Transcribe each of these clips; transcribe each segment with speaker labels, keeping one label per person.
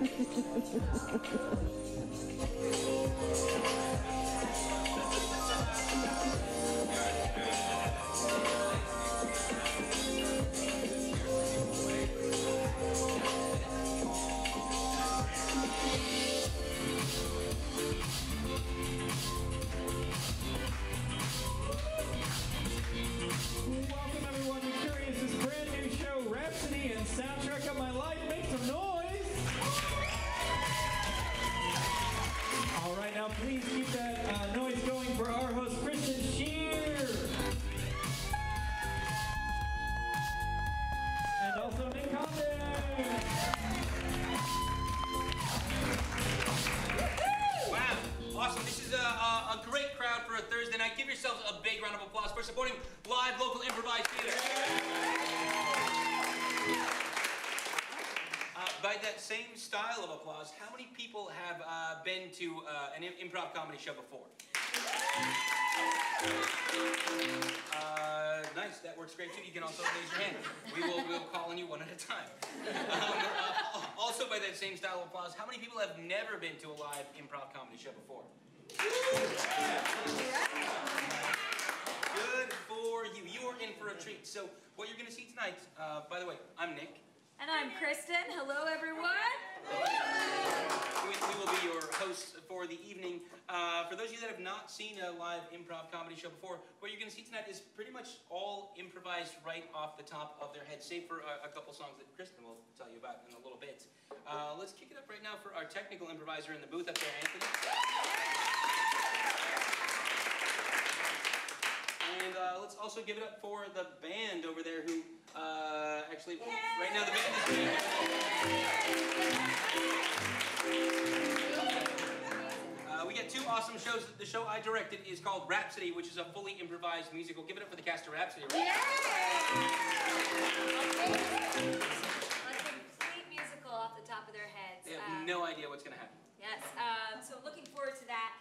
Speaker 1: Welcome everyone to Curious's brand new show, Rhapsody and Soundtrack of My Life. Make some noise! All right, now please keep that noise going for our host, Kristen Schier. And also Nick Condon.
Speaker 2: Wow, awesome. This is a great crowd for a Thursday night. Give yourselves a big round of applause for supporting live local improvised theater. By that same style of applause, how many people have been to an improv comedy show before? Nice, that works great too. You can also raise your hand. We'll call on you one at a time. Also by that same style of applause, how many people have never been to a live improv comedy show before? Good for you. You are in for a treat. So what you're going to see tonight, by the way, I'm Nick.
Speaker 3: And I'm Kristen. Hello, everyone.
Speaker 2: We will be your hosts for the evening. For those of you that have not seen a live improv comedy show before, what you're going to see tonight is pretty much all improvised right off the top of their head, save for a couple songs that Kristen will tell you about in a little bit. Let's kick it up right now for our technical improviser in the booth up there, Anthony. And let's also give it up for the band over there who, actually, right now the band is playing. We got two awesome shows. The show I directed is called Rhapsody, which is a fully improvised musical. Give it up for the cast of Rhapsody. Right?
Speaker 3: Yeah! A complete musical off the top of their heads.
Speaker 2: They have no idea what's going to happen.
Speaker 3: Yes, so looking forward to that.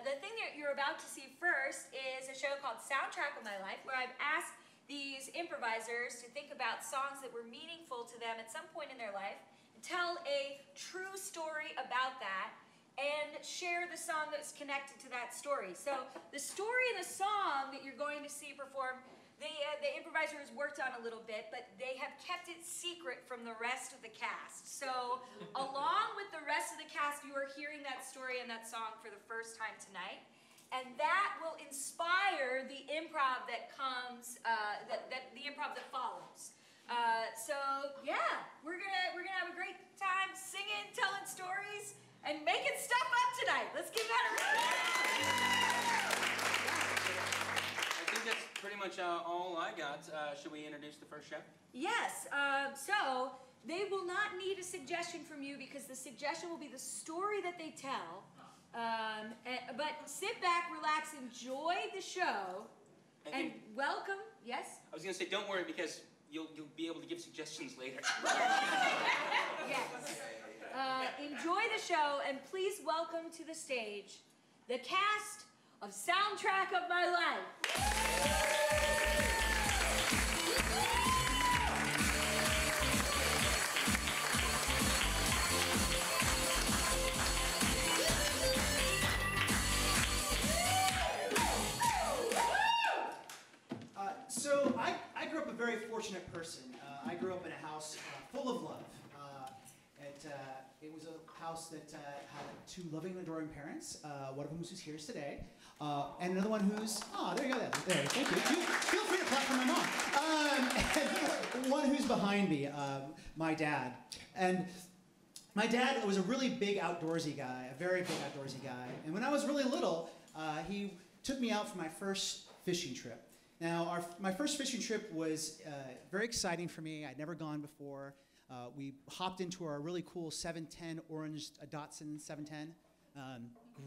Speaker 3: The thing that you're about to see first is a show called Soundtrack of My Life, where I've asked these improvisers to think about songs that were meaningful to them at some point in their life, and tell a true story about that, and share the song that's connected to that story. So the story and the song that you're going to see performed, the improviser has worked on a little bit, but they have kept it secret from the rest of the cast. So along with the rest of the cast, you are hearing that story and that song for the first time tonight. And that will inspire the improv that comes, the improv that follows. So yeah, we're gonna have a great time singing, telling stories, and making stuff up tonight. Let's give that a round.
Speaker 2: I think that's pretty much all I got. Should we introduce the first show?
Speaker 3: Yes, so they will not need a suggestion from you because the suggestion will be the story that they tell. But sit back, relax, enjoy the show, and welcome. Yes?
Speaker 2: I was going to say, don't worry, because you'll be able to give suggestions later.
Speaker 3: Yes. Enjoy the show, and please welcome to the stage the cast of Soundtrack of My Life.
Speaker 4: So I grew up a very fortunate person. I grew up in a house full of love. It was a house that had two loving and adoring parents. One of them who's here today, and another one who's there you go. There, thank you. Feel free to clap for my mom. And one who's behind me, my dad. And my dad was a really big outdoorsy guy, a very big outdoorsy guy. And when I was really little, he took me out for my first fishing trip. Now, my first fishing trip was very exciting for me. I'd never gone before. We hopped into our really cool 710 orange Datsun 710.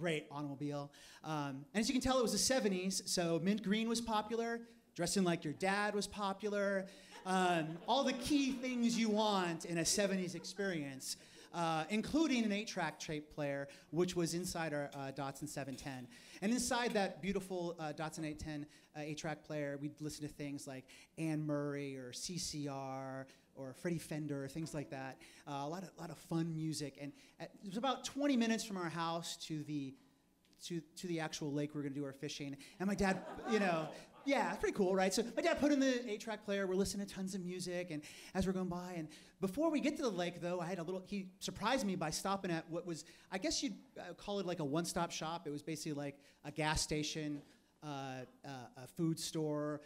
Speaker 4: Great automobile. And as you can tell, it was the 70s, so mint green was popular. Dressing like your dad was popular. All the key things you want in a 70s experience. Including an 8-track tape player, which was inside our Datsun 710. And inside that beautiful Datsun 810 8-track player, we'd listen to things like Anne Murray or CCR or Freddie Fender, or things like that. A lot of fun music. And it was about 20 minutes from our house to the actual lake we were going to do our fishing. And my dad, yeah, it's pretty cool, right? So my dad put in the 8-track player. We're listening to tons of music, and as we're going by, and before we get to the lake, though, he surprised me by stopping at what was, I guess you'd call it like a one-stop shop. It was basically like a gas station, a food store,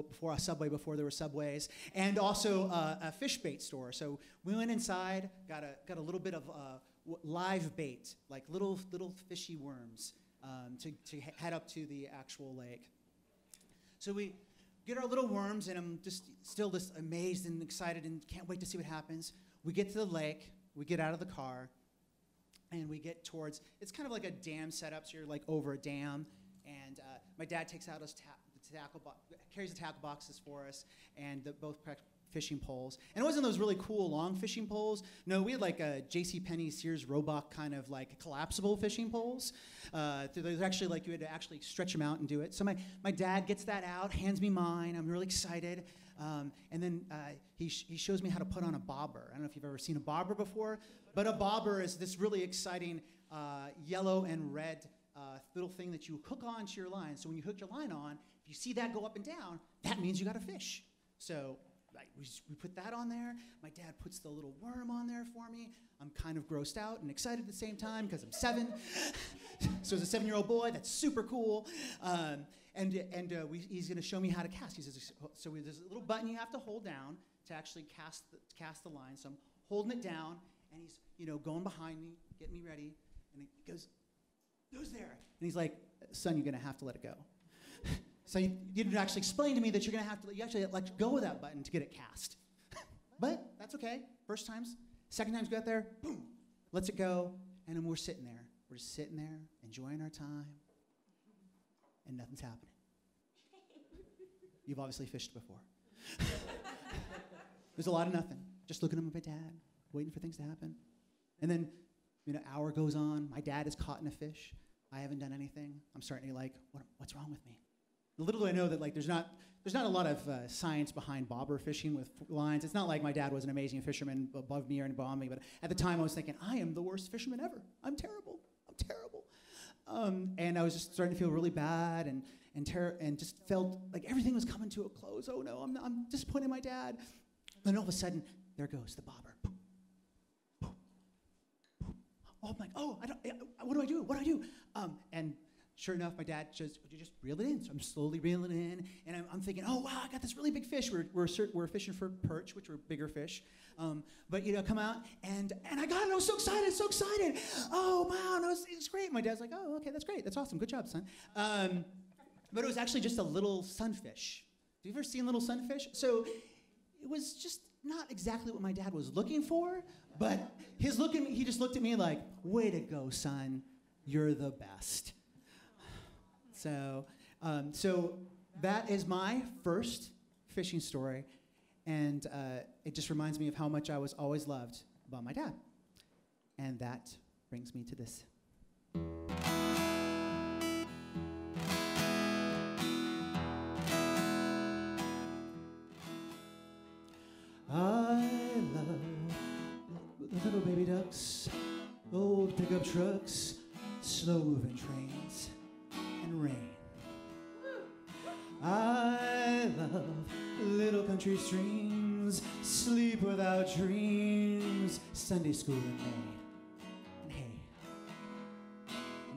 Speaker 4: before a Subway, before there were Subways, and also a fish bait store. So we went inside, got a little bit of live bait, like little fishy worms, to head up to the actual lake. So we get our little worms, and I'm still amazed and excited and can't wait to see what happens. We get to the lake, we get out of the car, and we get towards, it's kind of like a dam setup, so you're like over a dam, and my dad takes out his carries the tackle boxes for us, and both fishing poles. And it wasn't those really cool long fishing poles. No, we had like a JCPenney, Sears, Roebuck kind of like collapsible fishing poles. There's actually like you had to actually stretch them out and do it. So my dad gets that out, hands me mine. I'm really excited. And then he shows me how to put on a bobber. I don't know if you've ever seen a bobber before, but a bobber is this really exciting yellow and red little thing that you hook onto your line. So when you hook your line on, if you see that go up and down, that means you got a fish. So we put that on there. My dad puts the little worm on there for me. I'm kind of grossed out and excited at the same time because I'm 7. So as a 7-year-old boy, that's super cool. He's going to show me how to cast. He says, so there's a little button you have to hold down to actually cast the line. So I'm holding it down, and he's going behind me, getting me ready, and he goes there. And he's like, son, you're going to have to let it go. So you didn't actually explain to me that you actually let go of that button to get it cast. But that's okay. First times. Second times got there, boom, lets it go, and then we're sitting there. We're just sitting there, enjoying our time, and nothing's happening. You've obviously fished before. There's a lot of nothing. Just looking at my dad, waiting for things to happen. And then, an hour goes on. My dad is caught in a fish. I haven't done anything. I'm starting to what's wrong with me? Little do I know that there's not a lot of science behind bobber fishing with lines. It's not like my dad was an amazing fisherman above me or above me, but at the time I was thinking, I am the worst fisherman ever. I'm terrible. And I was just starting to feel really bad and just felt like everything was coming to a close. Oh no, I'm disappointing my dad. Then all of a sudden, there goes the bobber. Boom, boom, boom. Oh, I'm like, what do I do? And sure enough, my dad just reel it in. So I'm slowly reeling it in, and I'm thinking, oh wow, I got this really big fish. We're fishing for perch, which were bigger fish. But come out, and I got it. I was so excited. Oh wow, no, it's great. My dad's like, oh okay, that's great. That's awesome. Good job, son. But it was actually just a little sunfish. Have you ever seen little sunfish? So it was just not exactly what my dad was looking for, but he just looked at me like, way to go, son. You're the best. So that is my first fishing story, and it just reminds me of how much I was always loved by my dad. And that brings me to this. I love little baby ducks, old pickup trucks, slow-moving trains, and rain. I love little country streams, sleep without dreams, Sunday school in May, and hay.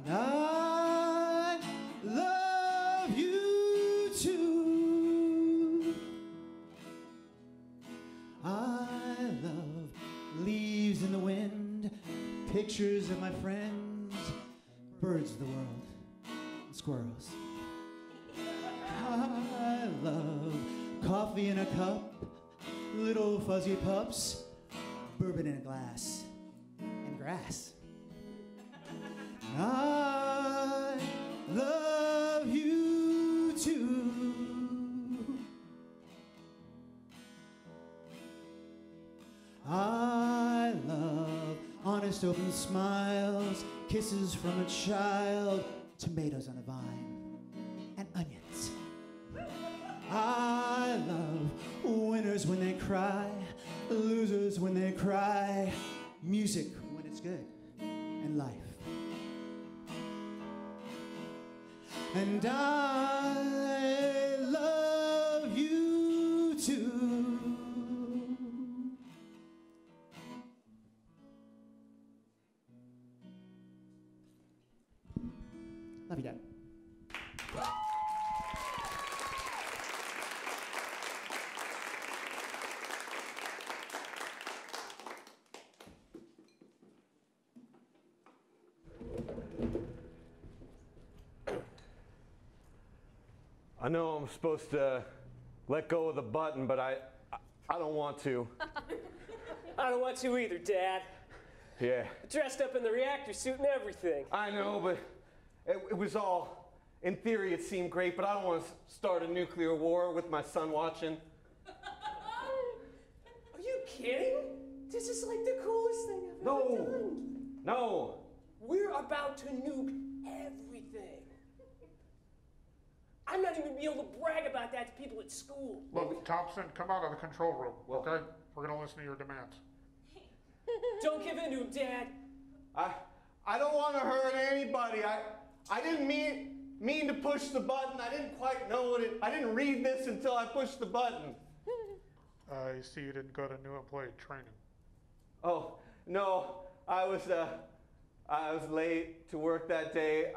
Speaker 4: And I love you too. I love leaves in the wind, pictures of my friends, birds of the world, and squirrels. I love coffee in a cup, little fuzzy pups, bourbon in a glass, and grass. I love you too. I love honest open smiles, kisses from a child, tomatoes on a vine, and onions. I love winners when they cry, losers when they cry, music when it's good, and life. And I love you too. Love you, Dad.
Speaker 5: I know I'm supposed to let go of the button, but I don't want to.
Speaker 6: I don't want to either, Dad.
Speaker 5: Yeah.
Speaker 6: Dressed up in the reactor suit and everything.
Speaker 5: I know, but it was all, in theory it seemed great, but I don't want to start a nuclear war with my son watching.
Speaker 6: Are you kidding? This is like the coolest thing I've ever done.
Speaker 5: No.
Speaker 6: We're about to nuke everything. I'm not even be able to brag about that to people at school.
Speaker 7: Look, Thompson, come out of the control room, okay? We're gonna listen to your demands.
Speaker 6: Don't give in to him, Dad.
Speaker 5: I don't want to hurt anybody. I didn't mean to push the button. I didn't quite know what I didn't read this until I pushed the button.
Speaker 7: I see you didn't go to new employee training.
Speaker 5: Oh, no. I was late to work that day.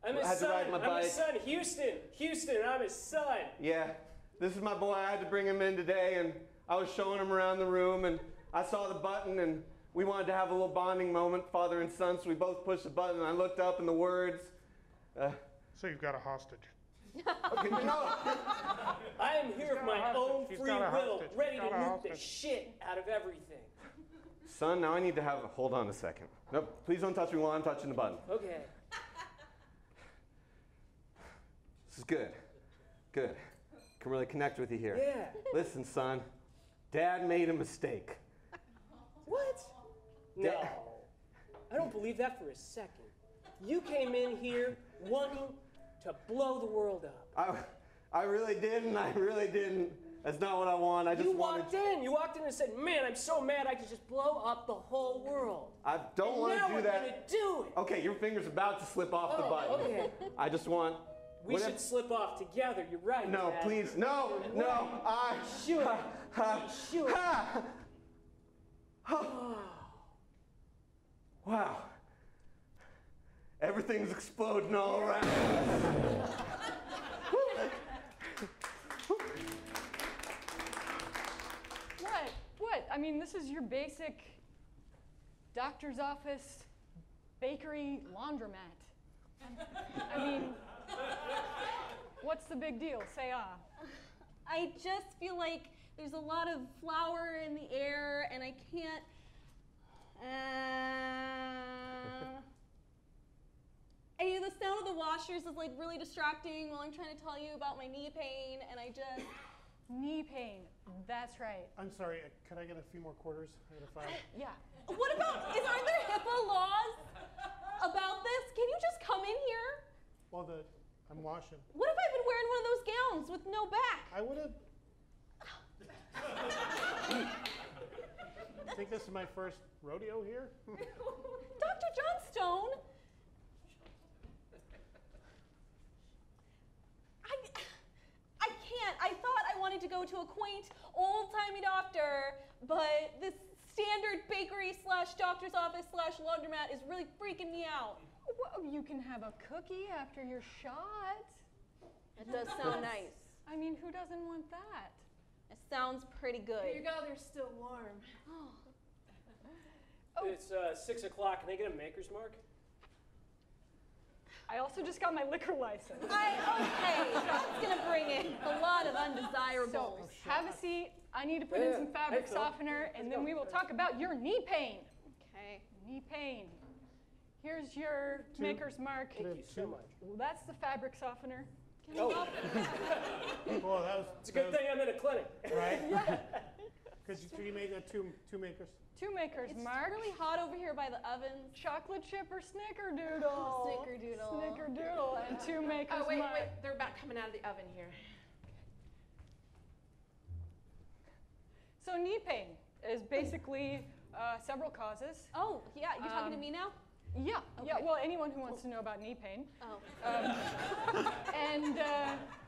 Speaker 6: I'm his
Speaker 5: had to
Speaker 6: son.
Speaker 5: ride my
Speaker 6: I'm
Speaker 5: bike.
Speaker 6: his son, Houston. Houston, I'm his son.
Speaker 5: Yeah, this is my boy. I had to bring him in today, and I was showing him around the room, and I saw the button, and we wanted to have a little bonding moment, father and son, so we both pushed the button, and I looked up, and the words...
Speaker 7: So you've got a hostage.
Speaker 5: Okay, no.
Speaker 6: I am here of my own
Speaker 7: He's
Speaker 6: free
Speaker 7: got a
Speaker 6: will,
Speaker 7: hostage.
Speaker 6: ready
Speaker 7: He's
Speaker 6: to
Speaker 7: got a
Speaker 6: nuke the
Speaker 7: hostage.
Speaker 6: shit out of everything.
Speaker 5: Son, now I need to have... Hold on a second. No, please don't touch me while I'm touching the button.
Speaker 6: Okay.
Speaker 5: This is good. Good. Can really connect with you here.
Speaker 6: Yeah.
Speaker 5: Listen, son. Dad made a mistake.
Speaker 6: What? No. I don't believe that for a second. You came in here wanting to blow the world up.
Speaker 5: I really didn't. I really didn't. That's not what I want. I just wanted...
Speaker 6: You walked in and said, man, I'm so mad I could just blow up the whole world.
Speaker 5: I don't want to do that.
Speaker 6: Now we're gonna do it.
Speaker 5: Okay, your finger's about to slip off the button.
Speaker 6: Okay.
Speaker 5: I just want...
Speaker 6: We should slip off together. You're right,
Speaker 5: No,
Speaker 6: Dad.
Speaker 5: please. No,
Speaker 6: You're
Speaker 5: no.
Speaker 6: right. Shoot. Shoot.
Speaker 5: Wow. Everything's exploding all around.
Speaker 8: What? I mean, this is your basic doctor's office, bakery, laundromat. I mean, what's the big deal? Say ah.
Speaker 9: I just feel like there's a lot of flour in the air and I can't... the sound of the washers is like really distracting while I'm trying to tell you about my knee pain and I just...
Speaker 8: Knee pain, that's right.
Speaker 10: I'm sorry, could I get a few more quarters? I got a five.
Speaker 8: Yeah.
Speaker 9: What about, aren't there HIPAA laws about this? Can you just come in here?
Speaker 10: Well, I'm washing.
Speaker 9: What if I've been wearing one of those gowns with no back?
Speaker 10: I would have... I think this is my first rodeo here.
Speaker 9: Dr. Johnstone? I can't. I thought I wanted to go to a quaint, old-timey doctor, but this standard bakery / doctor's office / laundromat is really freaking me out.
Speaker 8: Well, you can have a cookie after your shot.
Speaker 9: It does sound nice.
Speaker 8: I mean, who doesn't want that?
Speaker 9: It sounds pretty good.
Speaker 11: Here you go, they're still warm.
Speaker 8: Oh.
Speaker 6: It's 6 o'clock. Can I get a maker's mark?
Speaker 8: I also just got my liquor license.
Speaker 9: Okay, that's gonna bring in a lot of undesirables.
Speaker 8: So, have a seat. I need to put in some fabric softener, and then we will talk about your knee pain.
Speaker 9: Okay.
Speaker 8: Knee pain. Here's your maker's mark.
Speaker 6: Thank you so much.
Speaker 8: Well, that's the fabric softener.
Speaker 6: Oh.
Speaker 10: Well, that was...
Speaker 6: It's a good thing I'm in a clinic.
Speaker 10: Right? Could you make that two makers?
Speaker 8: Two makers,
Speaker 9: It's
Speaker 8: Mark.
Speaker 9: really hot over here by the ovens.
Speaker 8: Chocolate chip or snickerdoodle?
Speaker 9: Snickerdoodle.
Speaker 8: Snickerdoodle and two makers,
Speaker 11: Oh, wait,
Speaker 8: Mark.
Speaker 11: they're about coming out of the oven here.
Speaker 8: So knee pain is basically several causes.
Speaker 9: Oh, yeah, you're talking to me now?
Speaker 8: Yeah,
Speaker 9: Okay.
Speaker 8: yeah. Well, anyone who wants to know about knee pain.
Speaker 9: Oh.
Speaker 8: And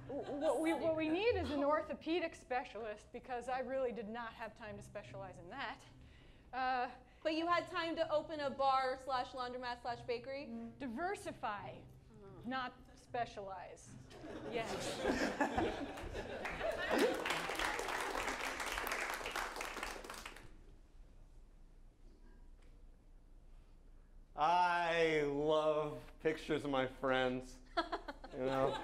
Speaker 8: what we need is an orthopedic specialist because I really did not have time to specialize in that.
Speaker 9: But you had time to open a bar slash laundromat slash bakery?
Speaker 8: Diversify, not specialize. Yes.
Speaker 5: I love pictures of my friends. You know.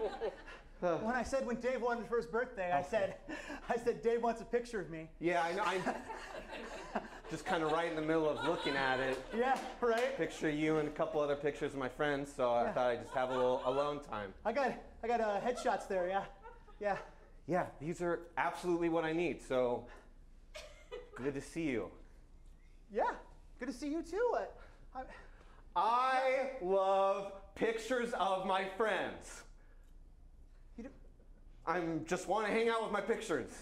Speaker 4: When Dave wanted for his birthday, I said, Dave wants a picture of me.
Speaker 5: Yeah, I know. I'm just kind of right in the middle of looking at it.
Speaker 4: Yeah, right.
Speaker 5: Picture you and a couple other pictures of my friends, so I thought I'd just have a little alone time.
Speaker 4: I got headshots there. Yeah.
Speaker 5: Yeah, these are absolutely what I need. So good to see you.
Speaker 4: Yeah, good to see you too.
Speaker 5: I love pictures of my friends. I just want to hang out with my pictures.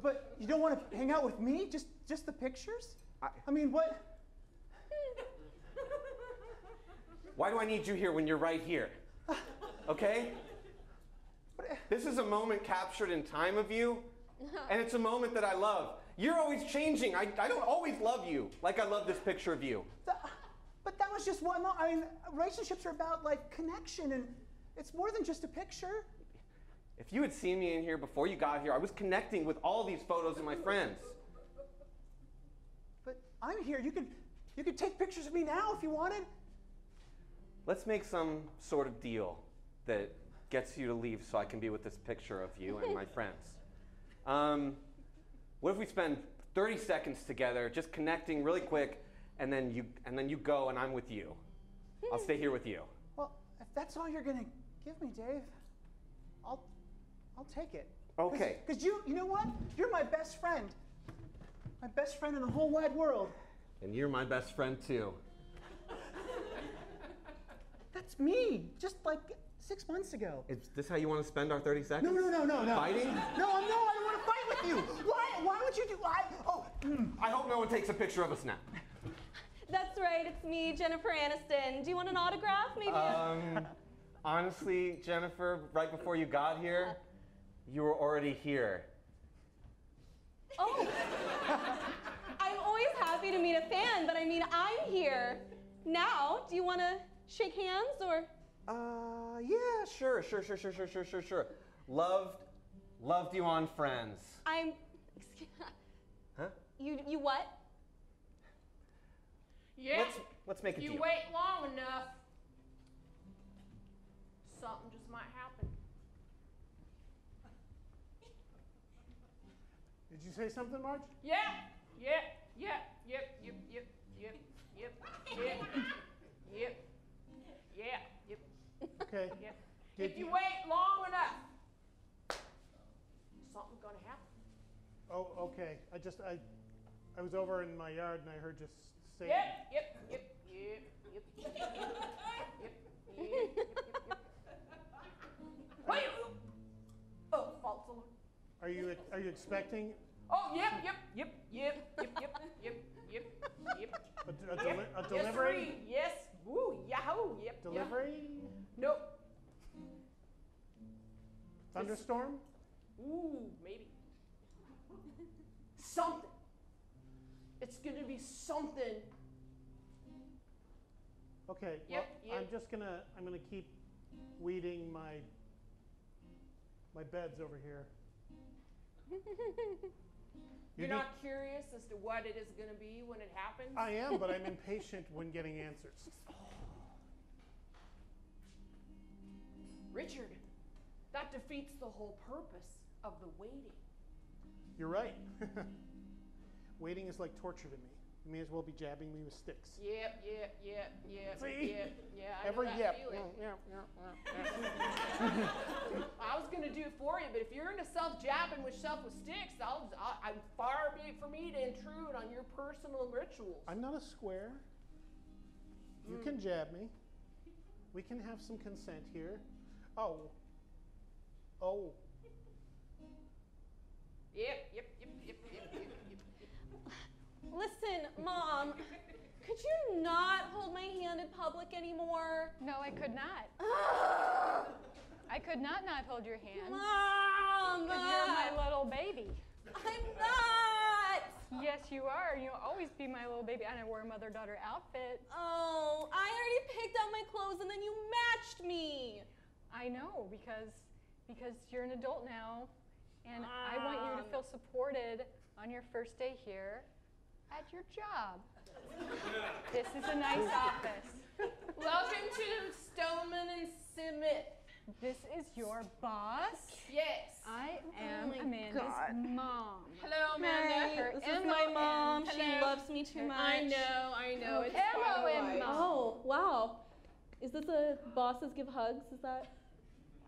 Speaker 4: But you don't want to hang out with me? Just the pictures? I mean, what?
Speaker 5: Why do I need you here when you're right here? Okay? This is a moment captured in time of you, and it's a moment that I love. You're always changing. I don't always love you like I love this picture of you.
Speaker 4: But that was just one. I mean, relationships are about like connection, and it's more than just a picture.
Speaker 5: If you had seen me in here before you got here, I was connecting with all these photos of my friends.
Speaker 4: But I'm here. You could take pictures of me now if you wanted.
Speaker 5: Let's make some sort of deal that gets you to leave so I can be with this picture of you and my friends. What if we spend 30 seconds together just connecting really quick, and then you go and I'm with you. I'll stay here with you.
Speaker 4: Well, if that's all you're gonna give me, Dave, I'll take it.
Speaker 5: Okay.
Speaker 4: Because you know what? You're my best friend. My best friend in the whole wide world.
Speaker 5: And you're my best friend too.
Speaker 4: That's me, just like 6 months ago.
Speaker 5: Is this how you want to spend our 30 seconds?
Speaker 4: No.
Speaker 5: Fighting?
Speaker 4: No, I don't want to fight with you. Why would you do?
Speaker 5: I hope no one takes a picture of us now.
Speaker 9: That's right, it's me, Jennifer Aniston. Do you want an autograph, maybe?
Speaker 5: Honestly, Jennifer, right before you got here, you were already here.
Speaker 9: Oh, I'm always happy to meet a fan, but I mean, I'm here now. Do you want to shake hands or?
Speaker 5: Yeah, sure. Loved you on Friends.
Speaker 9: Excuse.
Speaker 5: Huh?
Speaker 9: You what?
Speaker 11: Yeah.
Speaker 5: Let's make a deal.
Speaker 11: If you wait long enough, something just might happen.
Speaker 10: Did you say something, Marge?
Speaker 11: Yep.
Speaker 10: Okay.
Speaker 11: Yep.
Speaker 10: Did
Speaker 11: If you wait long enough, something's gonna happen.
Speaker 10: Oh, okay. I was over in my yard and I heard you say.
Speaker 11: Yep. Wait. Oh, false alarm.
Speaker 10: Are you expecting
Speaker 11: Oh, yep.
Speaker 10: a delivery?
Speaker 11: Yes. Woo, yahoo. Yep.
Speaker 10: Delivery?
Speaker 11: Nope.
Speaker 10: Thunderstorm?
Speaker 11: Ooh, maybe. Something. It's gonna be something.
Speaker 10: Okay.
Speaker 11: Yep,
Speaker 10: Well,
Speaker 11: yep.
Speaker 10: I'm gonna keep weeding my beds over here.
Speaker 11: You're not curious as to what it is gonna be when it happens?
Speaker 10: I am, but I'm impatient when getting answers.
Speaker 11: Richard, that defeats the whole purpose of the waiting.
Speaker 10: You're right. Waiting is like torture to me. You may as well be jabbing me with sticks.
Speaker 11: Yep.
Speaker 10: See?
Speaker 11: Yeah, I know
Speaker 10: Every
Speaker 11: that
Speaker 10: yep.
Speaker 11: feeling.
Speaker 10: Yeah.
Speaker 11: I was gonna do it for you, but if you're into self-jabbing with sticks, I'm far be it for me to intrude on your personal rituals.
Speaker 10: I'm not a square. You can jab me. We can have some consent here. Oh.
Speaker 11: Yep.
Speaker 9: Mom, could you not hold my hand in public anymore?
Speaker 8: No, I could not. I could not hold your hand.
Speaker 9: Mom!
Speaker 8: Because you're my little baby.
Speaker 9: I'm not!
Speaker 8: Yes, you are. You'll always be my little baby. And I wear a mother-daughter outfit.
Speaker 9: Oh, I already picked out my clothes and then you matched me.
Speaker 8: I know, because you're an adult now, and I want you to feel supported on your first day here at your job. This is a nice office.
Speaker 11: Welcome to Stoneman and Smith.
Speaker 8: This is your boss?
Speaker 11: Yes.
Speaker 8: I am Amanda's mom.
Speaker 11: Hello, Amanda.
Speaker 9: This is my mom. She loves me too much.
Speaker 11: I know. It's
Speaker 8: Hello,
Speaker 11: quite
Speaker 8: Emma.
Speaker 9: Oh, wow. Is this a bosses give hugs? Is that?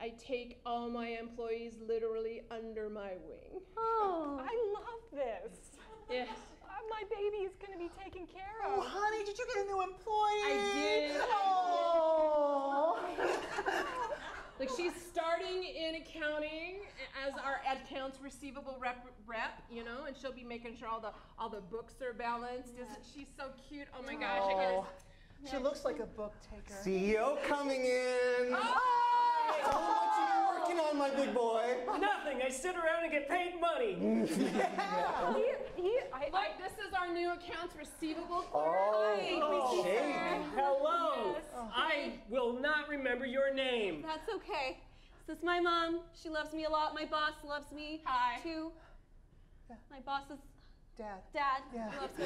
Speaker 11: I take all my employees literally under my wing.
Speaker 9: Oh.
Speaker 8: I love this.
Speaker 11: Yes.
Speaker 8: My baby is going to be taken care of.
Speaker 4: Oh, honey, did you get a new employee?
Speaker 11: I did.
Speaker 4: Oh.
Speaker 11: Like, she's starting in accounting as our accounts receivable rep, you know, and she'll be making sure all the books are balanced. Isn't she so cute? Oh my gosh, I guess.
Speaker 4: She looks like a book taker.
Speaker 5: CEO coming in.
Speaker 11: Oh!
Speaker 5: Tell me what you've been working on, my big boy.
Speaker 6: Nothing. I sit around and get paid money.
Speaker 11: Look, this is our new accounts receivable clerk.
Speaker 5: Oh, shady.
Speaker 6: Hello. Yes. I will not remember your name.
Speaker 9: That's okay. This is my mom. She loves me a lot. My boss loves me.
Speaker 11: Hi.
Speaker 9: Too. My boss's
Speaker 4: Dad.
Speaker 9: He loves me.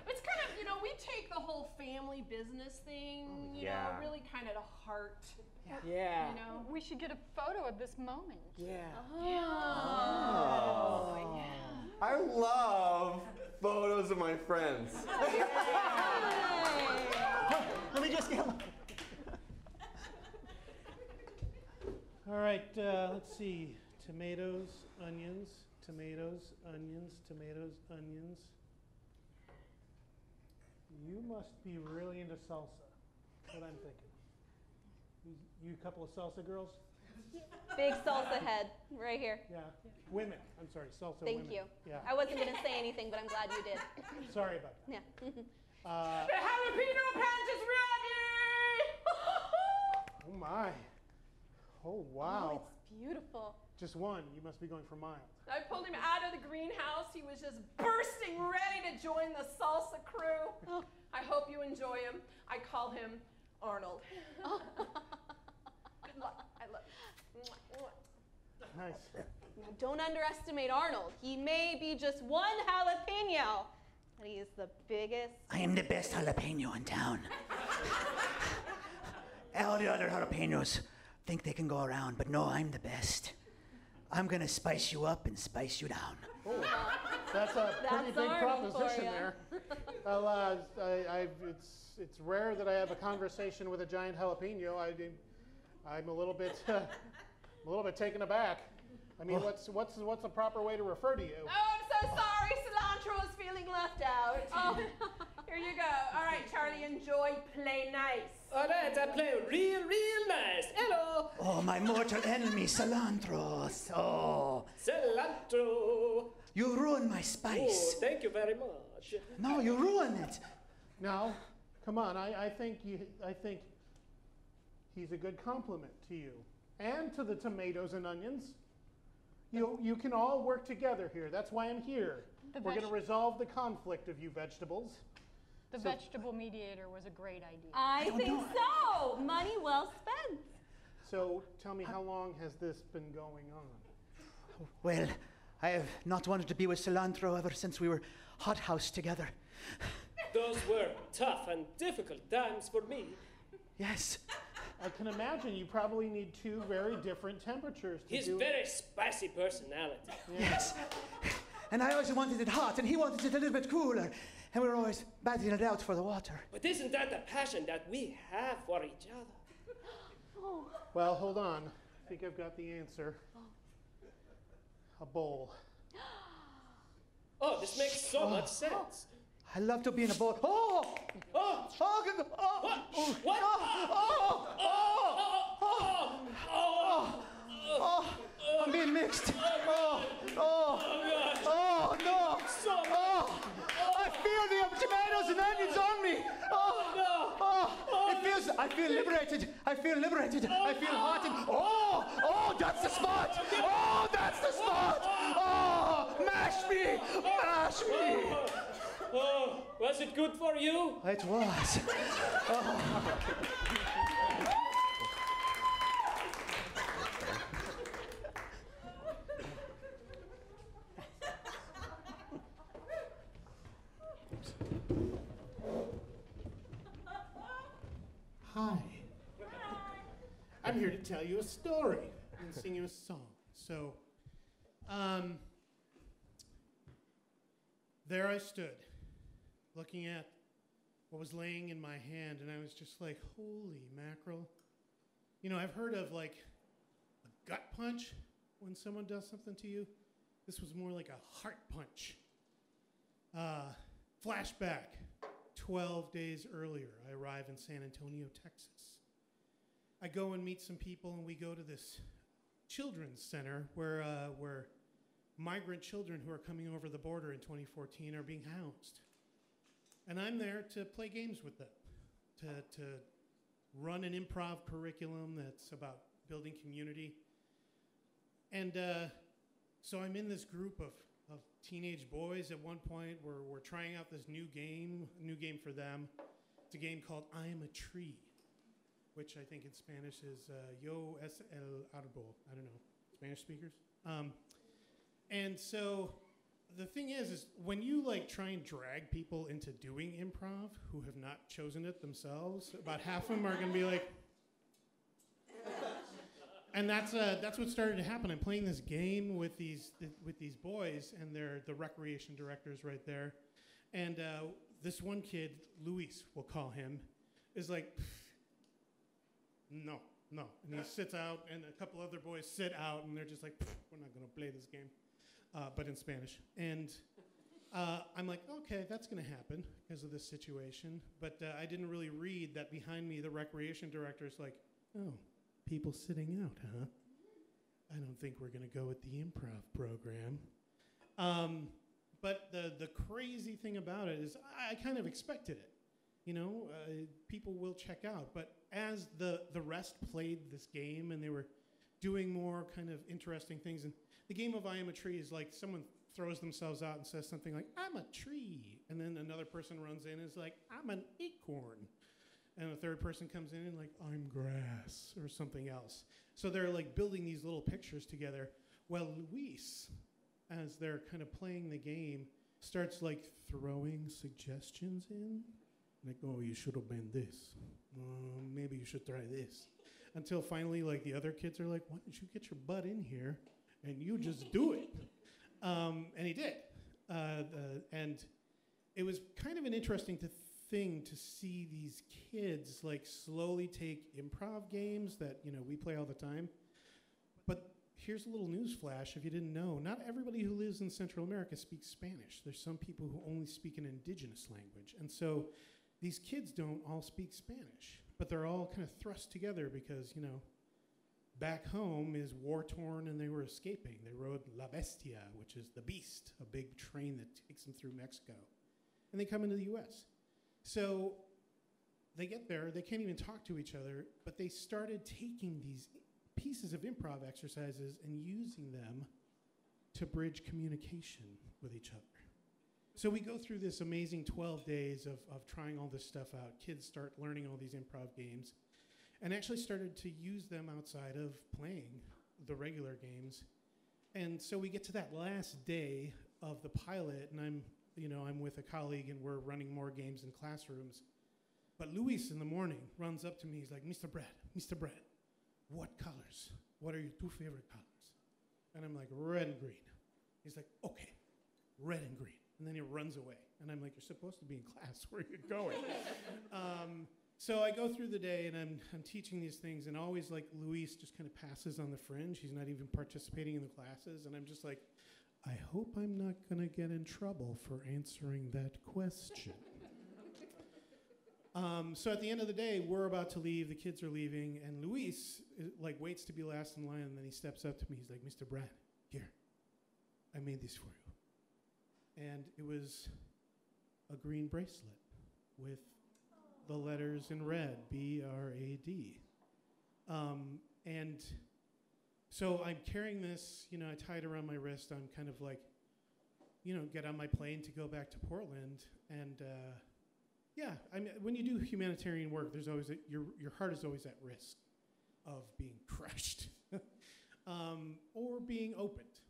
Speaker 11: It's kind of, you know, we take the whole family business thing, you know, really kind of to heart.
Speaker 6: Yeah.
Speaker 11: You know,
Speaker 8: We should get a photo of this moment.
Speaker 6: Yeah.
Speaker 5: Oh.
Speaker 11: Yeah.
Speaker 5: I love photos of my friends.
Speaker 4: Let me just get one.
Speaker 10: All right, let's see. Tomatoes, onions, tomatoes, onions, tomatoes, onions. You must be really into salsa. That's what I'm thinking. You a couple of salsa girls?
Speaker 9: Big salsa head right here.
Speaker 10: Yeah. Women. I'm sorry, salsa
Speaker 9: Thank
Speaker 10: women.
Speaker 9: you.
Speaker 10: Yeah.
Speaker 9: I wasn't going to say anything, but I'm glad you did.
Speaker 10: Sorry about that.
Speaker 9: Yeah.
Speaker 11: The jalapeno patch is ready!
Speaker 10: Oh my. Oh wow.
Speaker 9: Oh, it's beautiful.
Speaker 10: Just one. You must be going for mild.
Speaker 11: I pulled him out of the greenhouse. He was just bursting, ready to join the salsa crew.
Speaker 9: Oh.
Speaker 11: I hope you enjoy him. I call him Arnold. Good luck. I love you.
Speaker 10: Nice.
Speaker 9: Now, don't underestimate Arnold. He may be just one jalapeno, but he is the biggest.
Speaker 12: I am the best jalapeno in town. All the other jalapenos think they can go around, but no, I'm the best. I'm gonna spice you up and spice you down.
Speaker 10: Oh, that's a pretty big
Speaker 9: Arnold
Speaker 10: proposition
Speaker 9: for
Speaker 10: there. Well, it's rare that I have a conversation with a giant jalapeno. I'm a little bit taken aback. I mean, what's the proper way to refer to you?
Speaker 11: Oh, I'm so sorry. Cilantro is feeling left out. Oh, here you go. All right, Charlie, enjoy. Play nice.
Speaker 6: All right, I play real nice. Hello.
Speaker 12: Oh, my mortal enemy, cilantro. Oh.
Speaker 6: Cilantro.
Speaker 12: You ruined my spice.
Speaker 6: Oh, thank you very much.
Speaker 12: No, you ruined it.
Speaker 10: No, come on. I think he's a good compliment to you and to the tomatoes and onions. You can all work together here. That's why I'm here. We're going to resolve the conflict of you vegetables.
Speaker 8: The vegetable mediator was a great idea.
Speaker 9: I think so. Money well spent.
Speaker 10: So tell me, how long has this been going on?
Speaker 12: Well, I have not wanted to be with cilantro ever since we were hothoused together.
Speaker 6: Those were tough and difficult times for me.
Speaker 12: Yes.
Speaker 10: I can imagine you probably need two very different temperatures to
Speaker 6: His
Speaker 10: do
Speaker 6: very spicy personality.
Speaker 12: Yes. And I always wanted it hot, and he wanted it a little bit cooler. And we were always battling it out for the water.
Speaker 6: But isn't that the passion that we have for each other?
Speaker 9: Oh.
Speaker 10: Well, hold on. I think I've got the answer. A bowl.
Speaker 6: Oh, this makes so much sense.
Speaker 12: I love to be in a bowl. Oh!
Speaker 6: Oh!
Speaker 12: Oh! Oh!
Speaker 6: What? What?
Speaker 12: Oh! Oh! Oh! Oh! Oh! I'm being mixed. Oh! Oh! Oh! No! Oh! I feel
Speaker 10: feel liberated. I feel liberated. I feel hot and oh, that's the spot. Oh, that's the spot. Oh, mash me, mash me.
Speaker 6: Oh, was it good for you?
Speaker 10: It was. Oh. Hi. I'm here to tell you a story and sing you a song. So, there I stood, looking at what was laying in my hand, and I was just like, holy mackerel. You know, I've heard of like a gut punch when someone does something to you. This was more like a heart punch. Flashback. 12 days earlier, I arrive in San Antonio, Texas. I go and meet some people, and we go to this children's center where migrant children who are coming over the border in 2014 are being housed. And I'm there to play games with them, to run an improv curriculum that's about building community. And so I'm in this group of teenage boys at one point. We're trying out this new game for them. It's a game called I Am a Tree, which I think in Spanish is Yo es el árbol. I don't know, Spanish speakers. And so the thing is when you like try and drag people into doing improv who have not chosen it themselves, about half of them are going to be like, and that's what started to happen. I'm playing this game with these boys, and they're the recreation directors right there. And this one kid, Luis, we'll call him, is like, no. And he sits out, and a couple other boys sit out, and they're just like, we're not going to play this game, but in Spanish. And I'm like, okay, that's going to happen because of this situation. But I didn't really read that behind me, the recreation director is like, oh. People sitting out, huh? I don't think we're going to go with the improv program. But the crazy thing about it is I kind of expected it. You know, people will check out. But as the rest played this game and they were doing more kind of interesting things, and the game of I Am a Tree is like someone throws themselves out and says something like, I'm a tree. And then another person runs in and is like, I'm an acorn. And a third person comes in and like, I'm grass or something else. So they're like building these little pictures together. Well, Luis, as they're kind of playing the game, starts like throwing suggestions in. Like, oh, you should have been this. Maybe you should try this. Until finally, like the other kids are like, why don't you get your butt in here and you just do it? And he did. And it was kind of an interesting thing to see these kids like slowly take improv games that, you know, we play all the time. But here's a little news flash if you didn't know. Not everybody who lives in Central America speaks Spanish. There's some people who only speak an indigenous language. And so these kids don't all speak Spanish, but they're all kind of thrust together because, you know, back home is war-torn and they were escaping. They rode La Bestia, which is the beast, a big train that takes them through Mexico. And they come into the US. So they get there, they can't even talk to each other, but they started taking these pieces of improv exercises and using them to bridge communication with each other. So we go through this amazing 12 days of trying all this stuff out. Kids start learning all these improv games and actually started to use them outside of playing the regular games. And so we get to that last day of the pilot, and I'm with a colleague and we're running more games in classrooms. But Luis in the morning runs up to me. He's like, Mr. Brad, what colors? What are your two favorite colors? And I'm like, red and green. He's like, okay, red and green. And then he runs away. And I'm like, you're supposed to be in class. Where are you going? So I go through the day and I'm teaching these things, and always like Luis just kind of passes on the fringe. He's not even participating in the classes. And I'm just like, I hope I'm not going to get in trouble for answering that question. So at the end of the day, we're about to leave. The kids are leaving. And Luis like waits to be last in line. And then he steps up to me. He's like, Mr. Brad, here, I made this for you. And it was a green bracelet with
Speaker 13: the letters in red, B-R-A-D. And so I'm carrying this, you know, I tie it around my wrist. I'm kind of like, you know, get on my plane to go back to Portland. And yeah, I mean, when you do humanitarian work, there's always your heart is always at risk of being crushed or being opened,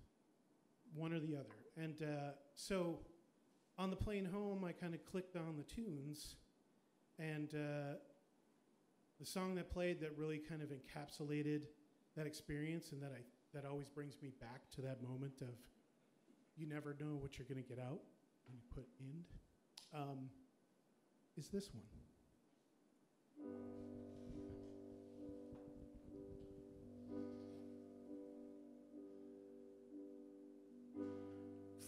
Speaker 13: one or the other. And so on the plane home, I kind of clicked on the tunes, and the song that played that really kind of encapsulated that experience, and that always brings me back to that moment of you never know what you're going to get out when you put in, is this one.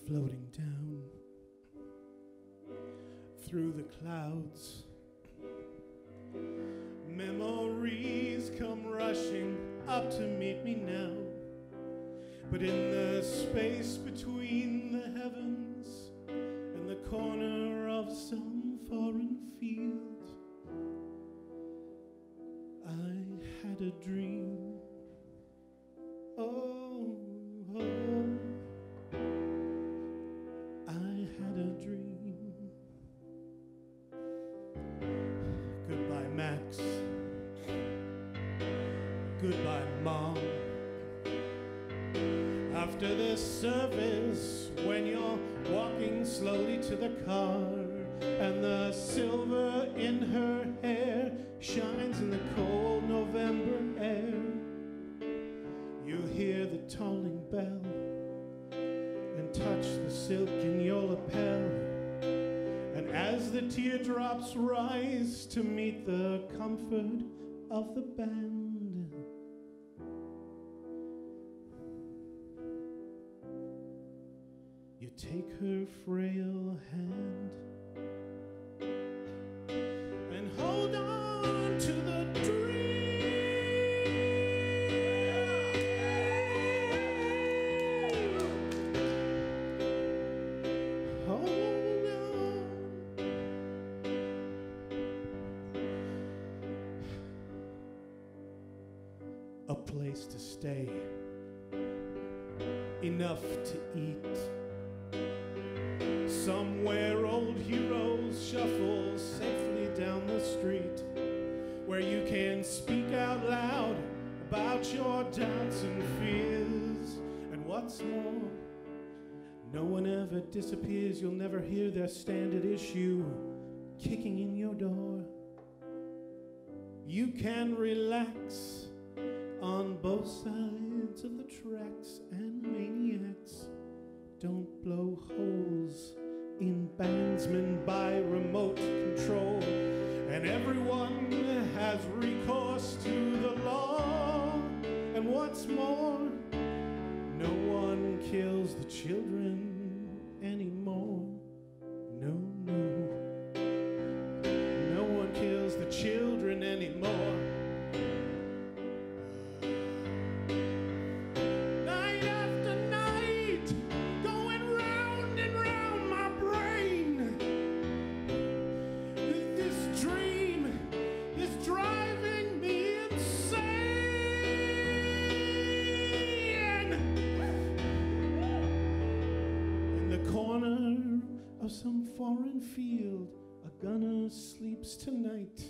Speaker 13: Floating down through the clouds, memories come rushing up to meet me now. But in the space between the heavens and the corner of some foreign field, I had a dream. Oh, oh, I had a dream. Goodbye, Max. Goodbye, Mom. After the service, when you're walking slowly to the car, and the silver in her hair shines in the cold November air, you hear the tolling bell and touch the silk in your lapel. And as the teardrops rise to meet the comfort of the band, you take her frail hand and hold on to the dream. Hold on. A place to stay, enough to eat. Somewhere old heroes shuffle safely down the street, where you can speak out loud about your doubts and fears. And what's more, no one ever disappears. You'll never hear their standard issue kicking in your door. You can relax on both sides of the tracks, and maniacs don't blow holes in bandsmen by remote control. And everyone has recourse to the law. And what's more, no one kills the children anymore. No, no. No one kills the children anymore. Some foreign field, a gunner sleeps tonight.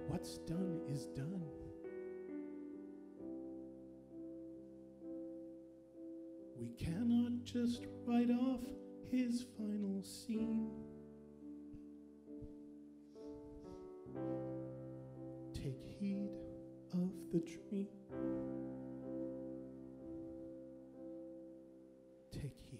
Speaker 13: What's done is done. We cannot just write off his final scene. Take heed of the dream. Take heed.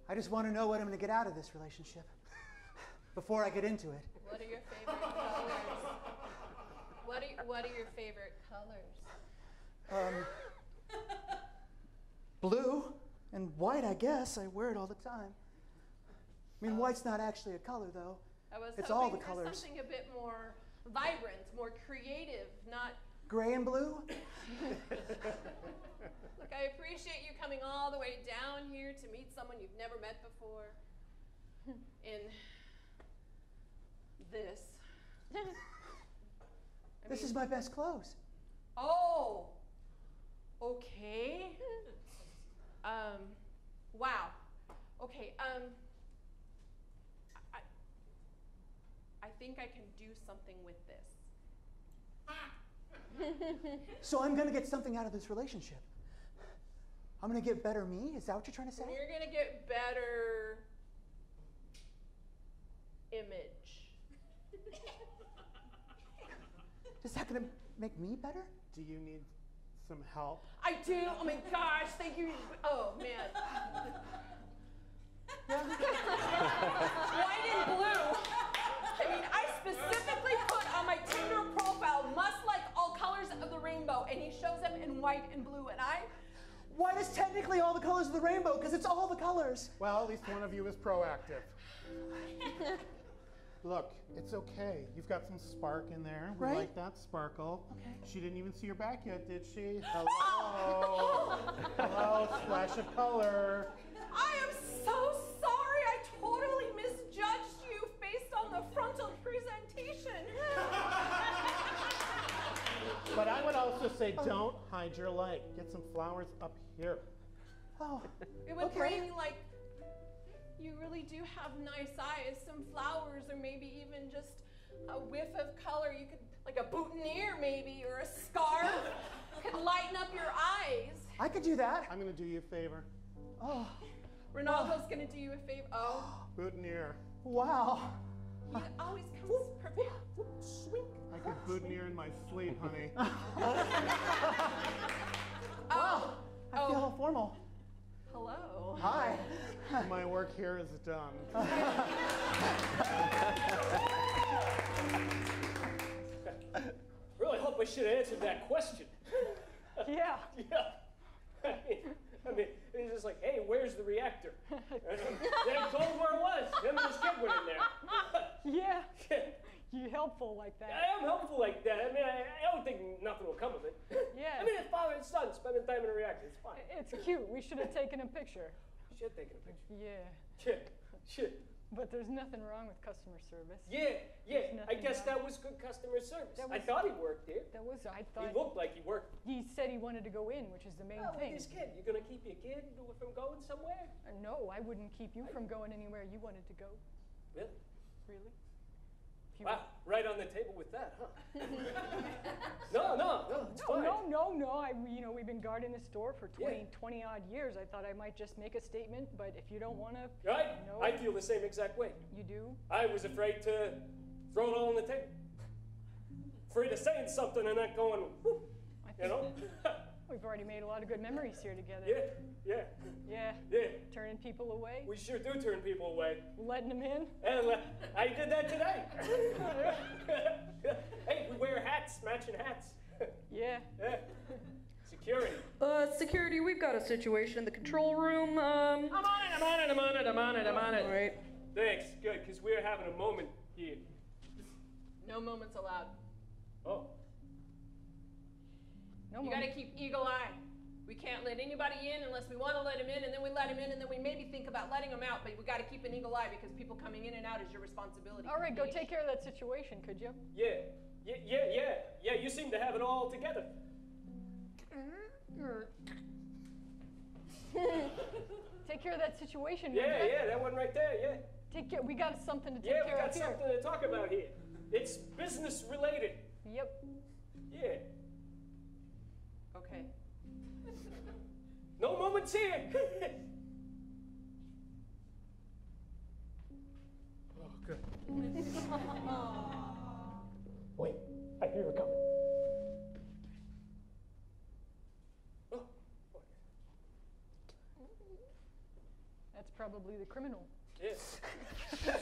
Speaker 12: I just want to know what I'm going to get out of this relationship before I get into it.
Speaker 11: What are your favorite colors? What are your favorite colors?
Speaker 12: Blue and white, I guess. I wear it all the time. I mean, white's not actually a color, though.
Speaker 11: I was
Speaker 12: It's
Speaker 11: hoping
Speaker 12: all the
Speaker 11: for
Speaker 12: colors.
Speaker 11: something a bit more vibrant, more creative, not...
Speaker 12: Gray and blue?
Speaker 11: Look, I appreciate you coming all the way down here to meet someone you've never met before. In this.
Speaker 12: This is my best clothes.
Speaker 11: Oh, okay. Wow. Okay, I think I can do something with this.
Speaker 12: So I'm gonna get something out of this relationship. I'm gonna get better me? Is that what you're trying to say?
Speaker 11: You're gonna get better image.
Speaker 12: Is that gonna make me better?
Speaker 10: Do you need some help?
Speaker 11: I do. Oh my gosh, thank you. Oh man. White and blue. I mean, I specifically put on my Tinder profile, must like all colors of the rainbow, and he shows up in white and blue, and I...
Speaker 12: White is technically all the colors of the rainbow, because it's all the colors.
Speaker 10: Well, at least one of you is proactive. Look, it's okay. You've got some spark in there. We
Speaker 12: Right?
Speaker 10: like that sparkle.
Speaker 12: Okay.
Speaker 10: She didn't even see your back yet, did she? Hello. Hello, splash of color.
Speaker 11: I am so sorry. I totally misjudged you based on the frontal presentation.
Speaker 10: But I would also say don't hide your light. Get some flowers up here.
Speaker 12: Oh,
Speaker 11: It would
Speaker 12: okay.
Speaker 11: bring, like, you really do have nice eyes, some flowers, or maybe even just a whiff of color. You could, like a boutonniere maybe, or a scarf, could lighten up your eyes.
Speaker 12: I could do that.
Speaker 10: I'm going to do you a favor.
Speaker 12: Oh,
Speaker 11: Ronaldo's gonna do you a favor. Oh,
Speaker 10: Boutonniere.
Speaker 12: wow.
Speaker 11: he always comes prepared.
Speaker 10: I could boutonniere in my sleep, honey.
Speaker 12: Wow. I feel all formal.
Speaker 11: Hello.
Speaker 12: Hi.
Speaker 10: My work here is done.
Speaker 6: Really hope I should have answered that question.
Speaker 8: Yeah.
Speaker 6: Yeah. I mean, it's just like, hey, where's the reactor? They told where it was. Him and his kid went in there.
Speaker 8: Yeah. You're helpful like that.
Speaker 6: I am helpful like that. I mean, I don't think nothing will come of it.
Speaker 8: Yeah.
Speaker 6: I mean, it's father and son spending time in a reactor. It's fine.
Speaker 8: It's cute. We should have taken a picture.
Speaker 6: Should have taken a picture.
Speaker 8: Yeah.
Speaker 6: Shit.
Speaker 8: But there's nothing wrong with customer service.
Speaker 6: Yeah.
Speaker 8: There's
Speaker 6: I
Speaker 8: nothing
Speaker 6: guess
Speaker 8: wrong.
Speaker 6: that was good customer service.
Speaker 8: That
Speaker 6: I
Speaker 8: was-
Speaker 6: thought he worked there.
Speaker 8: That was, I
Speaker 6: He
Speaker 8: thought,
Speaker 6: looked like he worked.
Speaker 8: he said he wanted to go in, which is the main
Speaker 6: Oh,
Speaker 8: thing.
Speaker 6: with his kid. You're gonna keep your kid from going somewhere?
Speaker 8: No, I wouldn't keep you from going anywhere you wanted to go.
Speaker 6: Really?
Speaker 8: Really? If you
Speaker 6: Wow, right on the table with that, huh? No, it's fine.
Speaker 8: No. We've been guarding this store for 20 odd years. I thought I might just make a statement, but if you don't want to,
Speaker 6: Right?
Speaker 8: no.
Speaker 6: I feel the same exact way.
Speaker 8: You do?
Speaker 6: I was afraid to throw it all on the table. Afraid of saying something and not going, whoop,
Speaker 8: I
Speaker 6: you know?
Speaker 8: We've already made a lot of good memories here together.
Speaker 6: Yeah.
Speaker 8: Yeah. Turning people away,
Speaker 6: We sure do turn people away.
Speaker 8: letting them in.
Speaker 6: And I did that today. Hey, we wear hats, matching hats.
Speaker 8: Yeah.
Speaker 6: Yeah. Security.
Speaker 14: Security, we've got a situation in the control room.
Speaker 6: I'm on it.
Speaker 14: All right.
Speaker 6: Thanks, good, because we're having a moment here.
Speaker 11: No moments allowed.
Speaker 6: Oh.
Speaker 8: No
Speaker 11: You
Speaker 8: more.
Speaker 11: gotta keep eagle eye. We can't let anybody in unless we want to let him in, and then we let him in, and then we maybe think about letting him out, but we gotta keep an eagle eye because people coming in and out is your responsibility.
Speaker 8: All right, go take care of that situation, could you?
Speaker 6: Yeah, you seem to have it all together.
Speaker 8: Take care of that situation.
Speaker 6: Yeah,
Speaker 8: would ya?
Speaker 6: that one right there, yeah.
Speaker 8: Take care. We got something to take
Speaker 6: Yeah, we
Speaker 8: care
Speaker 6: got
Speaker 8: of here.
Speaker 6: something to talk about here. It's business related.
Speaker 8: Yep.
Speaker 6: Yeah.
Speaker 11: Okay.
Speaker 6: No moments here.
Speaker 10: Oh, good.
Speaker 6: Wait, I hear her coming. Oh.
Speaker 8: That's probably the criminal.
Speaker 6: Yeah.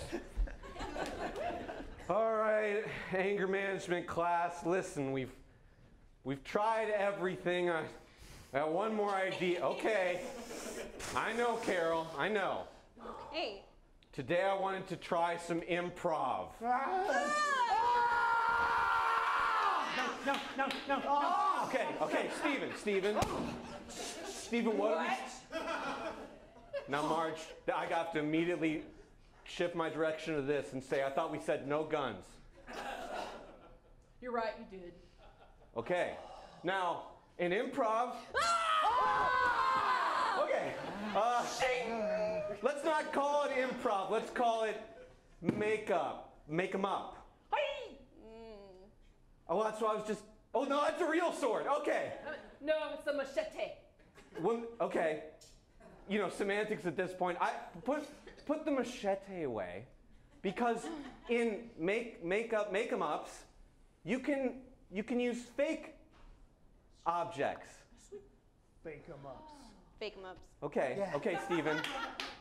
Speaker 5: All right, anger management class. Listen, we've tried everything. One more idea. Okay. I know, Carol. I know.
Speaker 9: Hey.
Speaker 5: Today I wanted to try some improv.
Speaker 4: No.
Speaker 5: Okay, Steven, what are we... Now, Marge, I have to immediately shift my direction to this and say, I thought we said no guns.
Speaker 11: You're right, you did.
Speaker 5: Okay. Now, in improv... Okay. Let's not call it improv. Let's call it make-up. Make 'em up. Oh, that's what I was just... Oh, no, that's a real sword. Okay.
Speaker 11: No, it's a machete.
Speaker 5: Well, okay. You know, semantics at this point. I put the machete away, because in make 'em ups, you can use fake objects.
Speaker 10: Fake 'em ups.
Speaker 9: Fake 'em ups.
Speaker 5: Okay.
Speaker 4: Yeah.
Speaker 5: Okay, Steven.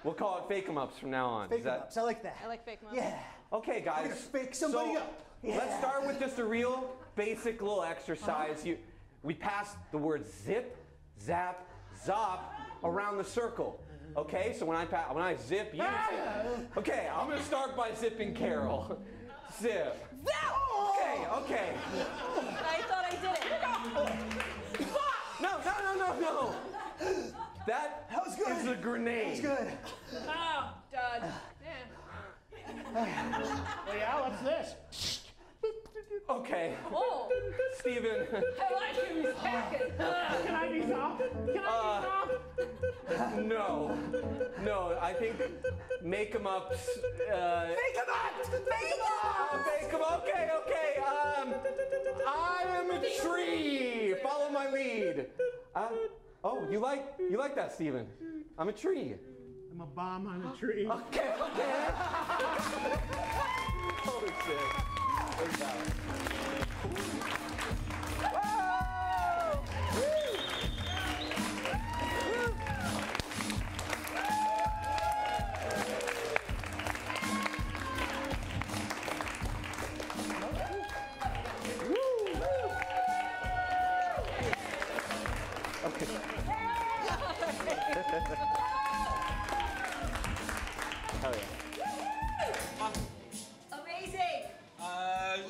Speaker 5: We'll call it fake 'em ups from now on.
Speaker 4: Fake 'em ups. I like that.
Speaker 9: I like fake 'em ups.
Speaker 4: Yeah.
Speaker 5: Okay, guys.
Speaker 4: We're gonna fake somebody
Speaker 5: so,
Speaker 4: up.
Speaker 5: Let's start with just a real basic little exercise. We passed the word zip, zap, zop around the circle. Okay, so when I zip, you zip. Okay, I'm gonna start by zipping Carol. Zip. Okay.
Speaker 9: I thought I did it.
Speaker 5: No. That
Speaker 4: was good.
Speaker 5: is a grenade.
Speaker 4: That was good.
Speaker 11: Oh, dud.
Speaker 10: Well, yeah, what's this?
Speaker 5: Okay.
Speaker 11: Oh.
Speaker 5: Steven.
Speaker 11: I like him, he's packing.
Speaker 10: Can I be soft? Can I be soft?
Speaker 5: No, I think make 'em ups.
Speaker 4: Fake 'em up.
Speaker 5: Fake 'em. Okay. I am a tree. Follow my lead. Oh, you like that, Steven? I'm a tree.
Speaker 10: I'm a bomb on a tree.
Speaker 5: Okay. Holy shit. There's that one. Hell yeah.
Speaker 2: Awesome.
Speaker 3: Amazing.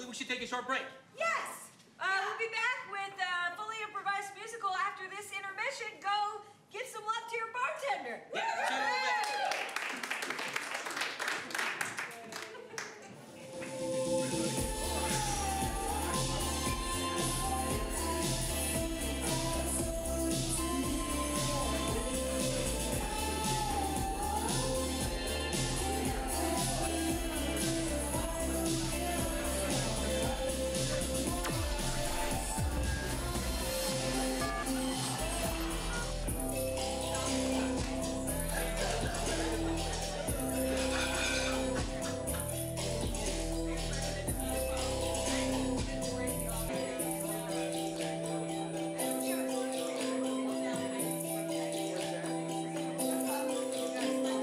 Speaker 2: We should take a short break.
Speaker 3: Yes. We'll be back with a fully improvised musical after this intermission. Go give some love to your bartender.
Speaker 2: Yeah, see you in a little bit.